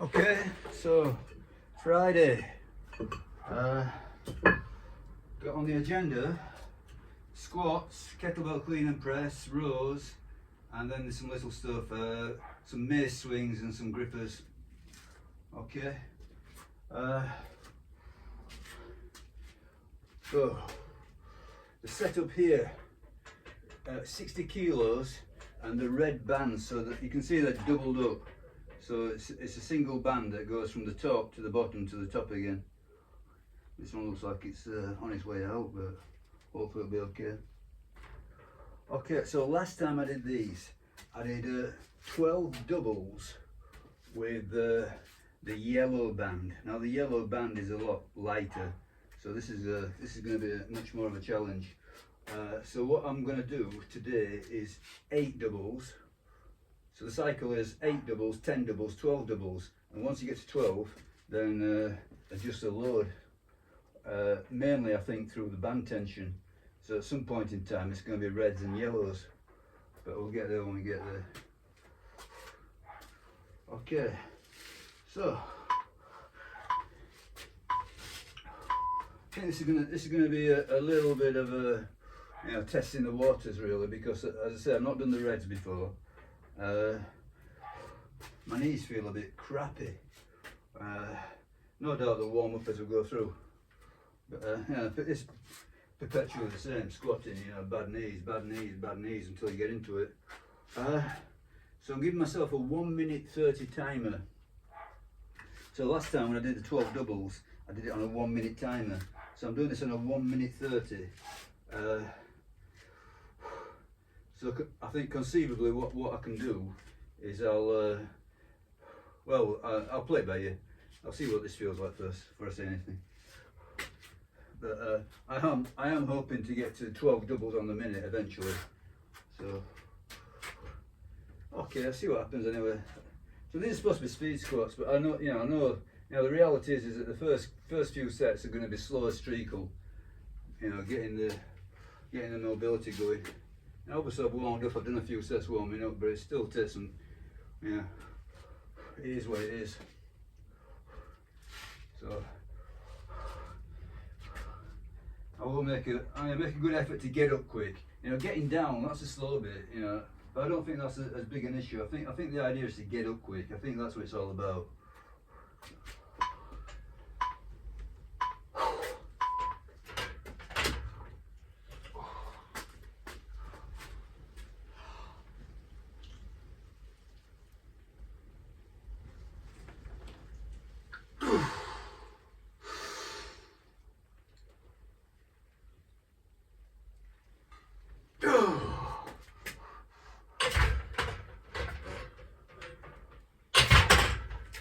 Okay, so Friday, got on the agenda squats, kettlebell clean and press, rows, and then there's some little stuff, some mace swings and some grippers. Okay, so the setup here, 60 kilos and the red bands, so that you can see they're doubled up. So it's a single band that goes from the top to the bottom to the top again. This one looks like it's on its way out, but hopefully it'll be okay. Okay, so last time I did these, I did 12 doubles with the yellow band. Now the yellow band is a lot lighter, so this is going to be much more of a challenge. So what I'm going to do today is 8 doubles. So the cycle is 8 doubles, 10 doubles, 12 doubles, and once you get to 12, then adjust the load. Mainly I think through the band tension. So at some point in time it's going to be reds and yellows, but we'll get there when we get there. Okay, so I think this is going to be a little bit of a testing the waters really, because as I say, I've not done the reds before. My knees feel a bit crappy. No doubt they'll warm up as we go through, but it's perpetually the same squatting, bad knees, bad knees, bad knees until you get into it. So I'm giving myself a 1:30 timer. So last time when I did the 12 doubles, I did it on a 1 minute timer. So I'm doing this on a 1:30. So I think conceivably what I can do is I'll play it by ear. I'll see what this feels like first before I say anything. But I am hoping to get to 12 doubles on the minute eventually. So okay, let's see what happens anyway. So these are supposed to be speed squats, but I know the reality is that the first few sets are going to be slow as treacle. Getting the mobility going. And obviously I've warmed up, I've done a few sets warming up, but it still takes some, it is what it is. So I'm gonna make a good effort to get up quick. Getting down, that's a slow bit, but I don't think that's as big an issue. I think the idea is to get up quick. I think that's what it's all about.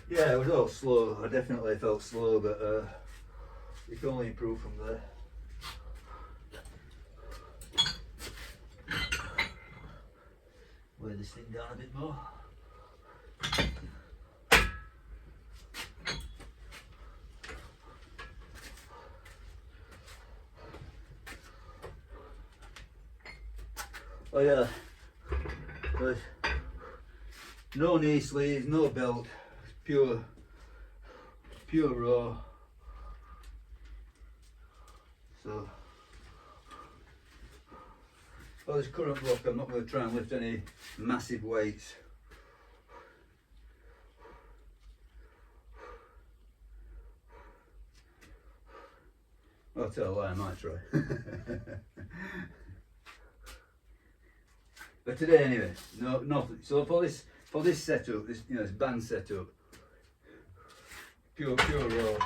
Yeah, it was all slow. I definitely felt slow, but you can only improve from there. Weigh this thing down a bit more. Oh yeah, but no knee sleeves, no belt. Pure raw. So for this current block, I'm not going to try and lift any massive weights. I'll tell a lie, I might try. But today anyway, nothing. So for this setup, this band setup, pure raw.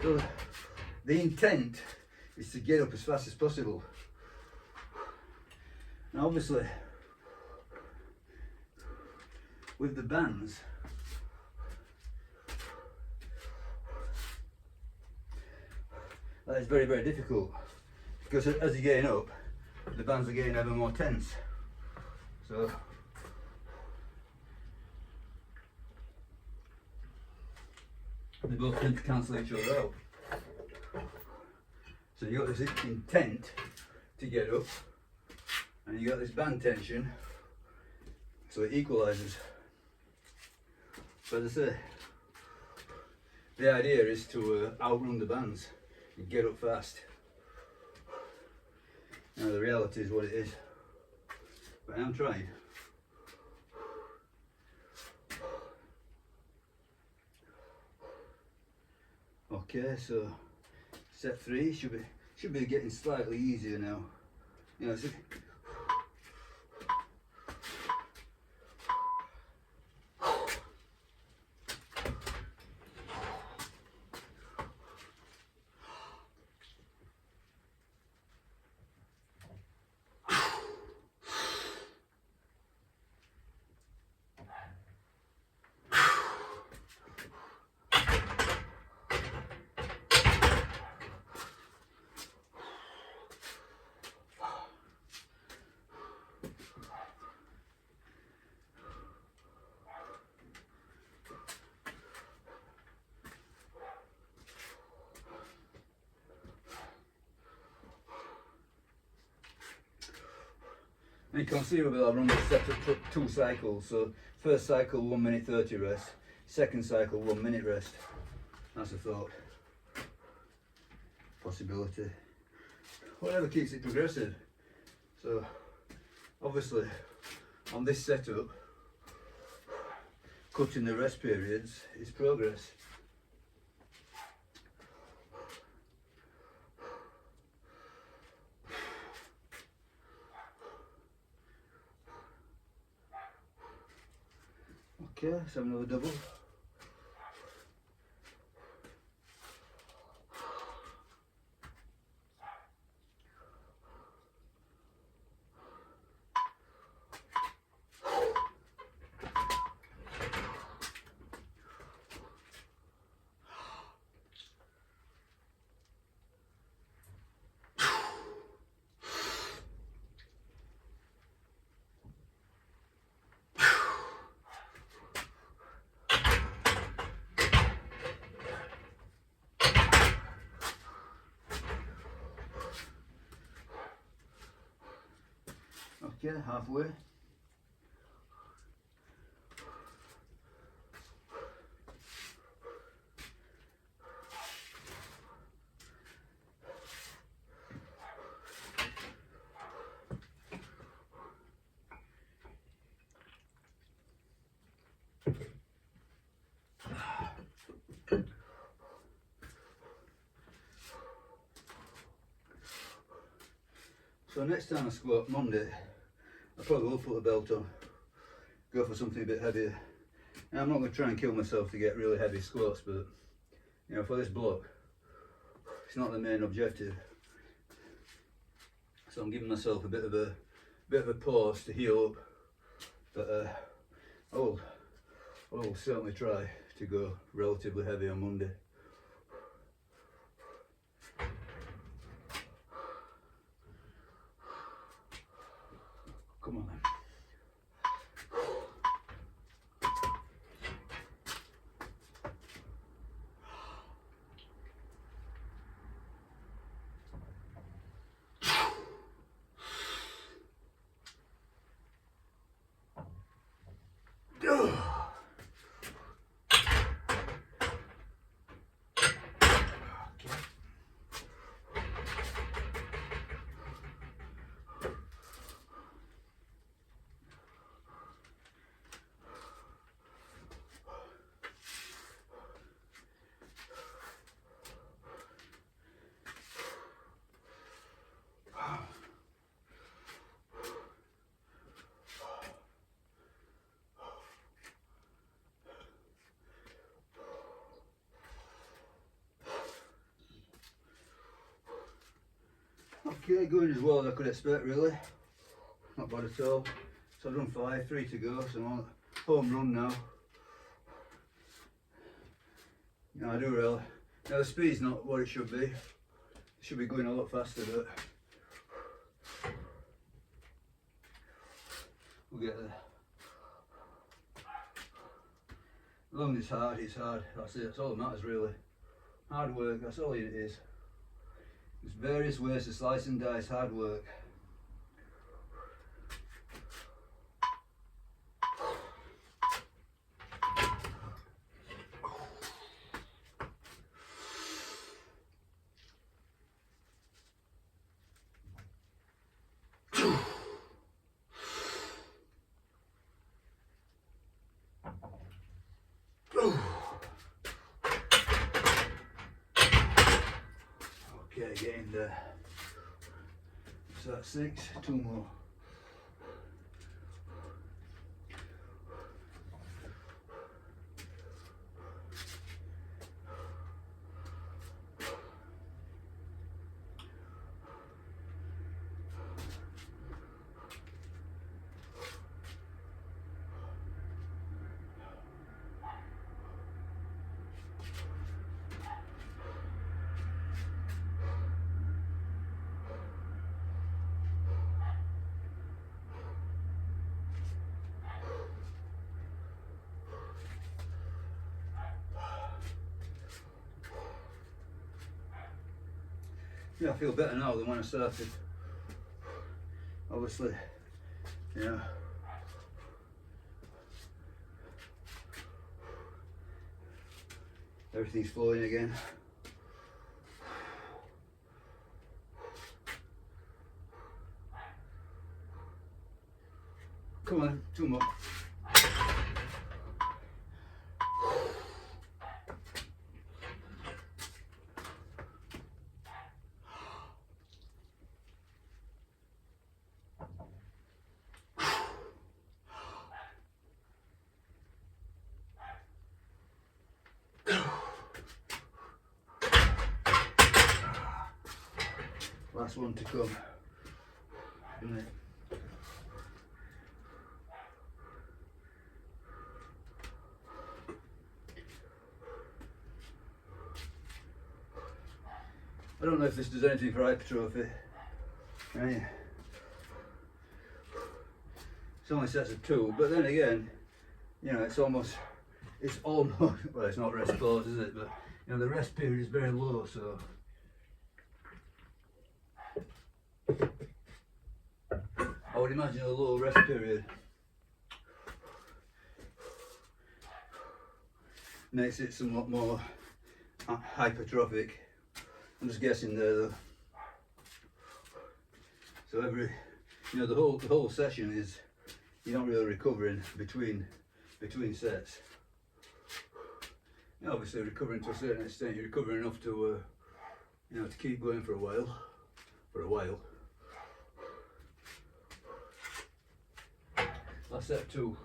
So the intent is to get up as fast as possible. Now obviously with the bands, that is very, very difficult because as you're getting up, the bands are getting ever more tense. So they both tend to cancel each other out. So you got this intent to get up, and you got this band tension, so it equalises. But as I say, the idea is to outrun the bands and get up fast. Now the reality is what it is, but I'm trying. Okay, so set 3 should be getting slightly easier now. You know, and conceivably I'll run this set up 2 cycles, so first cycle 1 minute 30 rest, second cycle 1 minute rest. That's a thought. Possibility. Whatever keeps it progressive. So obviously on this setup, cutting the rest periods is progress. Okay, let's have another double. Okay, halfway. So next time I squat Monday, I probably will put a belt on, go for something a bit heavier. Now, I'm not going to try and kill myself to get really heavy squats, but you know, for this block, it's not the main objective. So I'm giving myself a bit of a pause to heal up, but I will certainly try to go relatively heavy on Monday. Come on then. Okay, going as well as I could expect really. Not bad at all. So I've done 5, 3 to go, so I'm on home run now. I do really. Now the speed's not what it should be. It should be going a lot faster, but We'll get there. As long as it's hard, it's hard. That's it. That's all that matters really. Hard work. That's all it is. There's various ways to slice and dice hard work. Okay, getting there. So that's 6, 2 more. Yeah, I feel better now than when I started. Obviously, yeah. Everything's flowing again. Come on, 2 more. Last one to come, isn't it? I don't know if this does anything for hypertrophy. Right. It's only sets of 2, but then again, you know, it's almost, well, it's not rest pause, is it? But you know, the rest period is very low, so. I would imagine a low rest period makes it somewhat more hypertrophic. I'm just guessing there though. So you know, the whole session is, you're not really recovering between sets. You're obviously recovering to a certain extent. You're recovering enough to you know, to keep going for a while. Last set 2.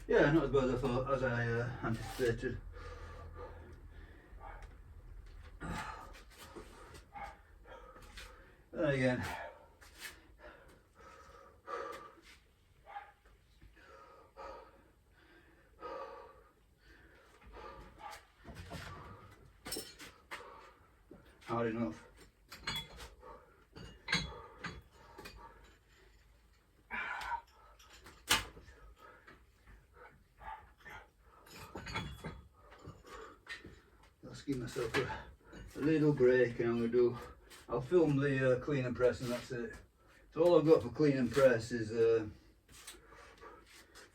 Yeah, not as bad as I anticipated. Then again, hard enough. Give myself a little break, and I'll film the clean and press, and that's it. So all I've got for clean and press is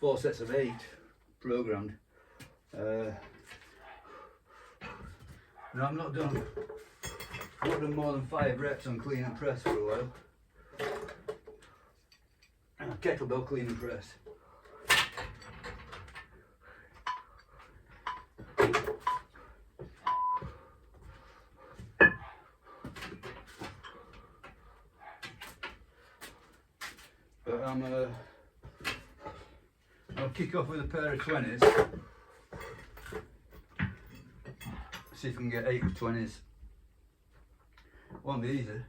4 sets of 8 programmed. Now I'm not done more than 5 reps on clean and press for a while. Kettlebell clean and press. But I'll kick off with a pair of 20s. See if we can get 8 of 20s. Won't be easy.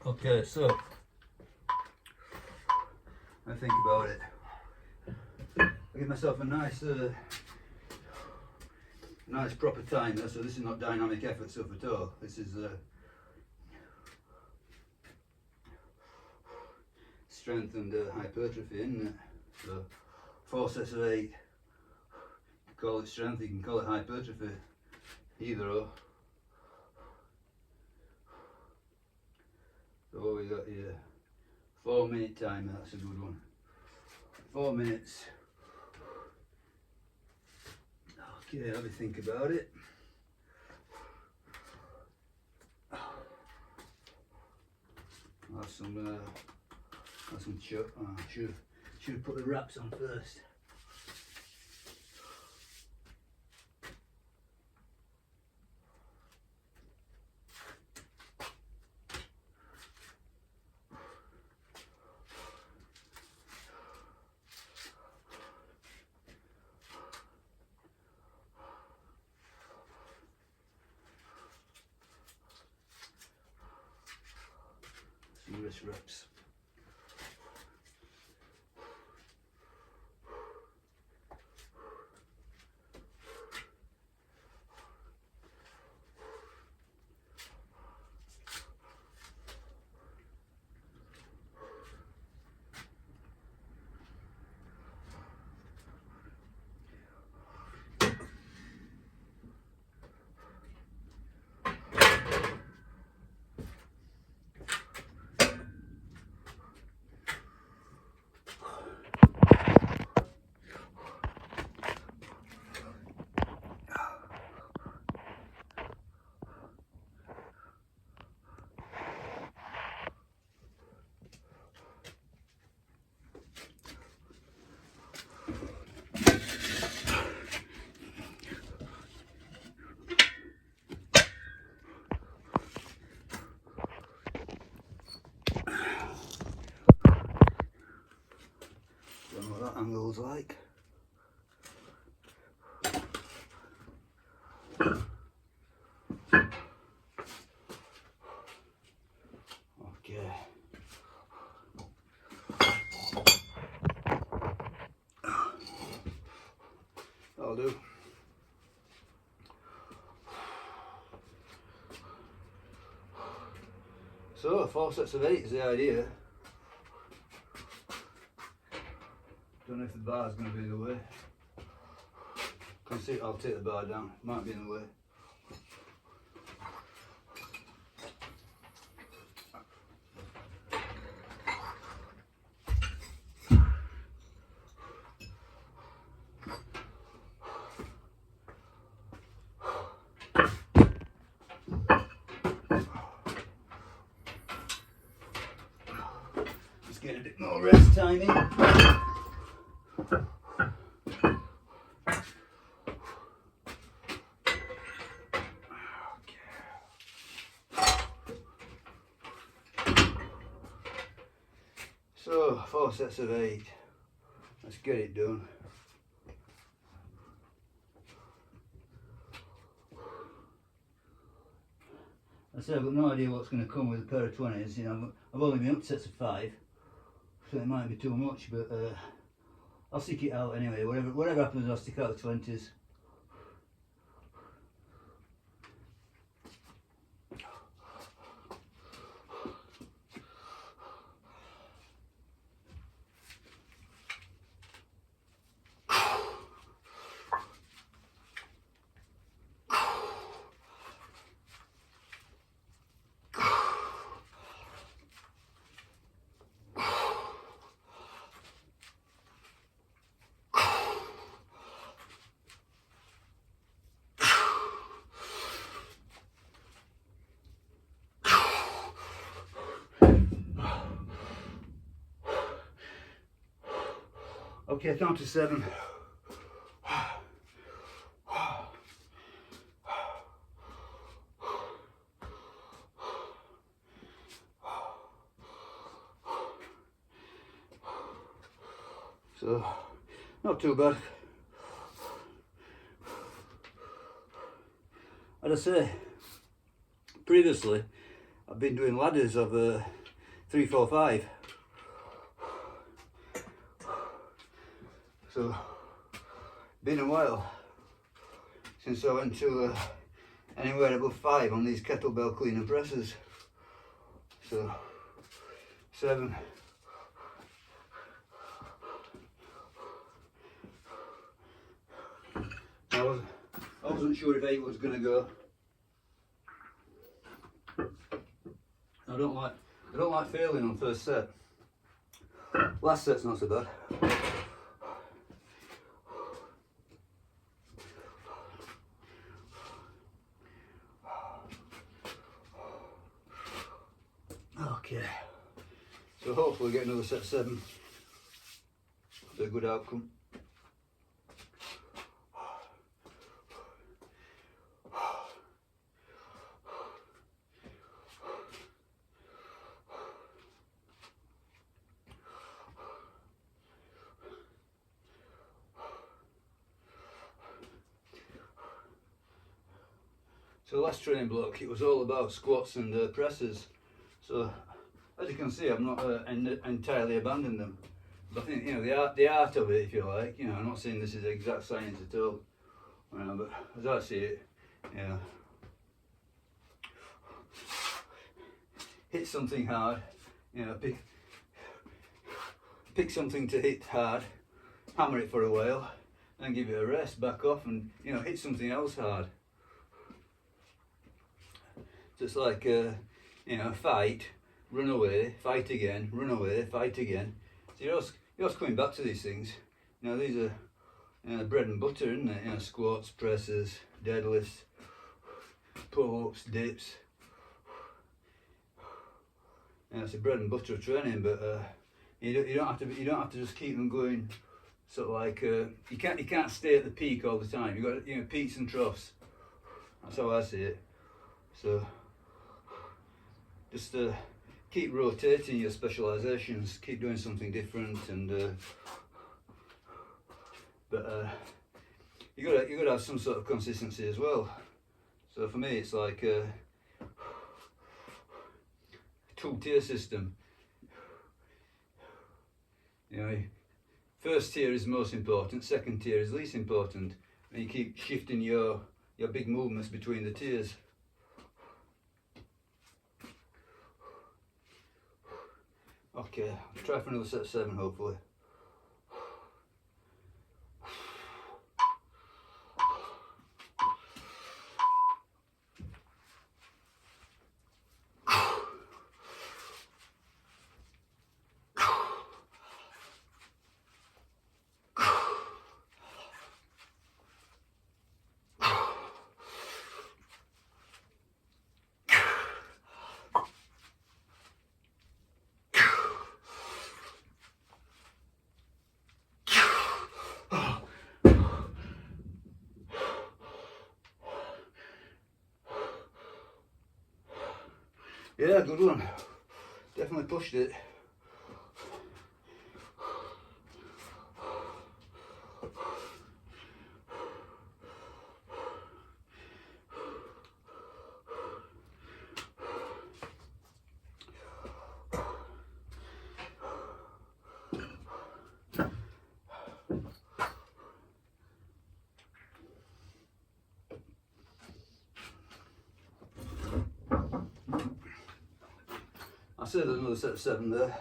Okay, so I think about it. I give myself a nice proper timer, so this is not dynamic effort stuff at all. This is strength and hypertrophy, isn't it? So 4 sets of 8. You can call it strength, you can call it hypertrophy, either or. So what we got here? 4-minute timer, that's a good one. 4 minutes. Okay, have a think about it. Have some should put the wraps on first. Some wrist wraps. Don't know what that angle's like. Okay. That'll do. So 4 sets of 8 is the idea. Don't know if the bar's going to be in the way. Can see, I'll take the bar down. Might be in the way. Just get a bit more rest time in. So 4 sets of 8. Let's get it done. I say I've got no idea what's going to come with a pair of 20s. You know, I've only been up to sets of 5, so it might be too much, but I'll stick it out anyway. Whatever happens, I'll stick out the 20s. Okay, count to 7. So, not too bad. As I say, previously I've been doing ladders of 3, 4, 5. So, been a while since I went to anywhere above 5 on these kettlebell cleaner presses. So, 7. I wasn't sure if 8 was going to go. I don't like failing on first set. Last set's not so bad. Okay, so hopefully get another set 7. Be a good outcome. So last training block, it was all about squats and presses. So as you can see, I've not entirely abandoned them. But I think, you know, the art of it, if you like, you know, I'm not saying this is exact science at all, you know, but as I see it, you know, hit something hard, you know, pick something to hit hard, hammer it for a while, then give it a rest, back off, and, you know, hit something else hard. So it's like, you know, fight, run away, fight again, run away, fight again. So you're always coming back to these things. You know, these are, you know, bread and butter, isn't it? You know, squats, presses, deadlifts, pull-ups, dips. You know, it's a bread and butter training, but you don't have to just keep them going. Sort of like you can't stay at the peak all the time. You've got, you know, peaks and troughs. That's how I see it. So just keep rotating your specializations, keep doing something different, and but you gotta have some sort of consistency as well. So for me, it's like a 2-tier system. You know, first tier is most important, second tier is least important, and you keep shifting your big movements between the tiers. Okay, I'll try for another set 7 hopefully. Yeah, good one. Definitely pushed it. said another set of 7 there.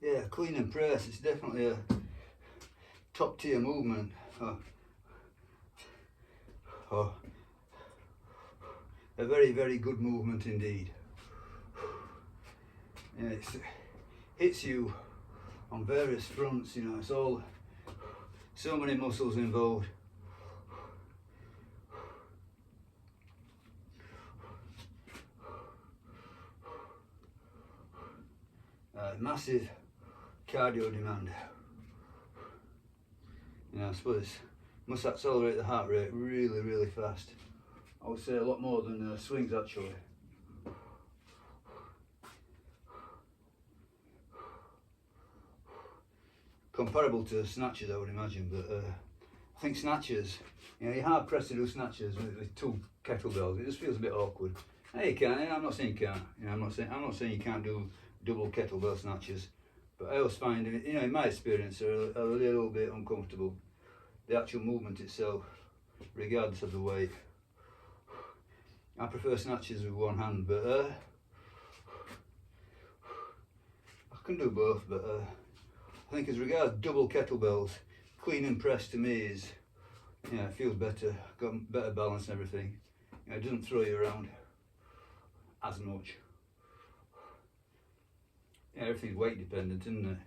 Yeah, clean and press, it's definitely a top tier movement. A very, very good movement indeed. Yeah, it hits you on various fronts, you know, it's all, so many muscles involved. Massive cardio demand. You know, I suppose must accelerate the heart rate really, really fast. I would say a lot more than swings actually. Comparable to snatches, I would imagine, but I think snatches, you know, you're hard pressed to do snatches with 2 kettlebells. It just feels a bit awkward. Hey, you can. I'm not saying you can't. You know, I'm not saying you can't do double kettlebell snatches, but I always find, you know, in my experience, they're a little bit uncomfortable. The actual movement itself, regardless of the weight. I prefer snatches with one hand, but I can do both. But I think as regards double kettlebells, clean and press to me is, yeah, it feels better, got better balance and everything. You know, it doesn't throw you around as much. Yeah, everything's weight dependent, isn't it?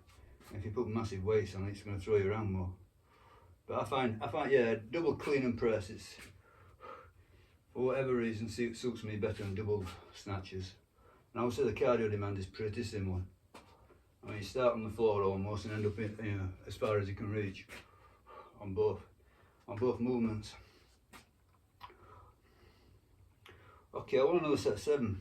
If you put massive weights on it, it's going to throw you around more. But I find, yeah, double clean and press, it's, for whatever reason, suits me better than double snatches. And I would say the cardio demand is pretty similar. I mean, you start on the floor almost and end up in, you know, as far as you can reach on both movements. Okay, I want another set of 7.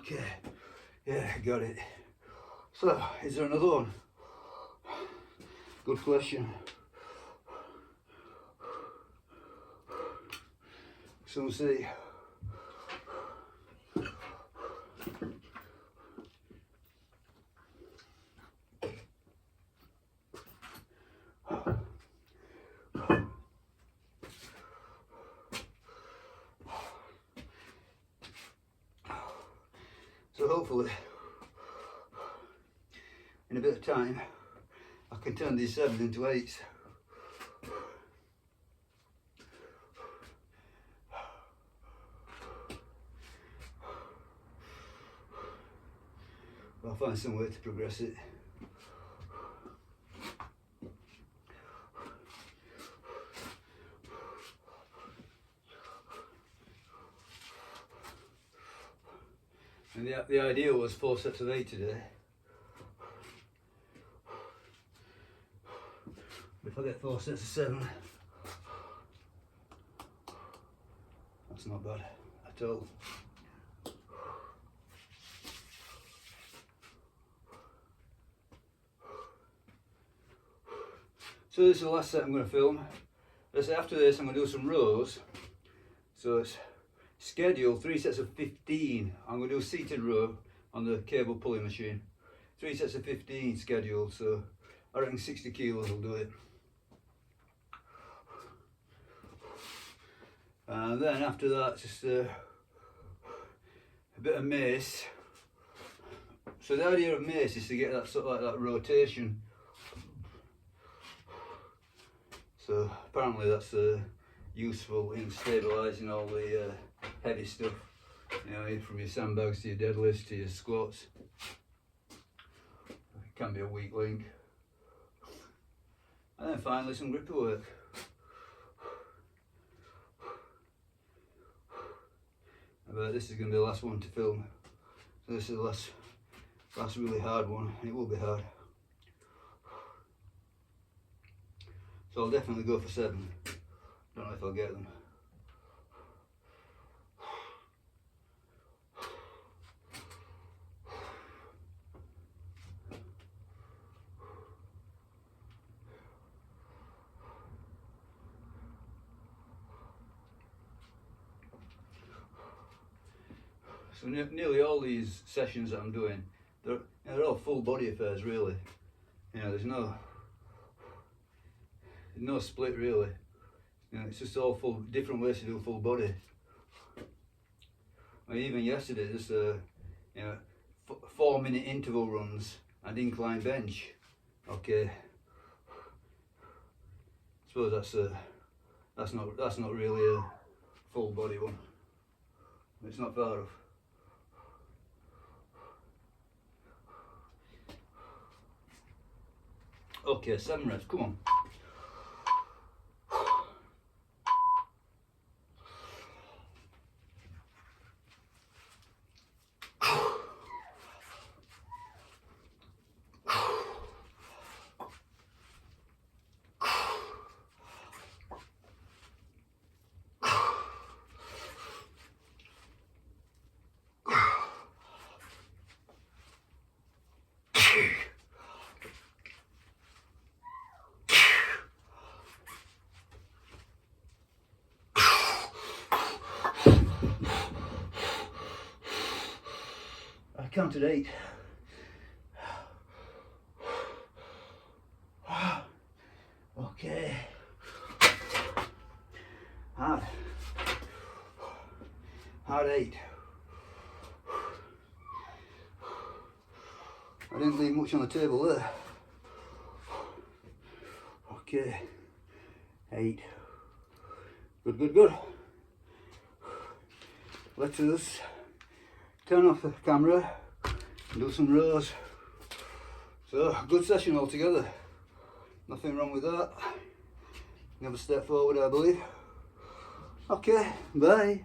Okay, yeah, got it. So, is there another one? Good question. So we'll see. So hopefully, in a bit of time, I can turn these 7s into 8s. I'll find some way to progress it. And the idea was 4 sets of 8 today. If I get 4 sets of 7, that's not bad at all. So this is the last set I'm going to film. After this I'm going to do some rows. So it's schedule 3 sets of 15. I'm going to do a seated row on the cable pulling machine. 3 sets of 15 scheduled, so I reckon 60 kilos will do it. And then after that, just a bit of mace. So the idea of mace is to get that sort of like that rotation. So apparently that's useful in stabilising all the heavy stuff, you know, from your sandbags to your deadlifts to your squats. It can be a weak link. And then finally some gripper work. I bet this is going to be the last one to film. So this is the last really hard one. It will be hard. So I'll definitely go for 7. Don't know if I'll get them. So nearly all these sessions that I'm doing, they're all full body affairs really. You know, there's no split really. You know, it's just all different ways to do full body. Well, even yesterday, just you know, 4-minute interval runs and incline bench. Okay. I suppose that's not really a full body one. It's not far off. Okay, 7 reps, come on. I counted 8. Okay. Hard 8. I didn't leave much on the table there. Okay. 8. Good. Let us turn off the camera and do some rows. So, good session altogether. Nothing wrong with that. Another step forward, I believe. Okay, bye.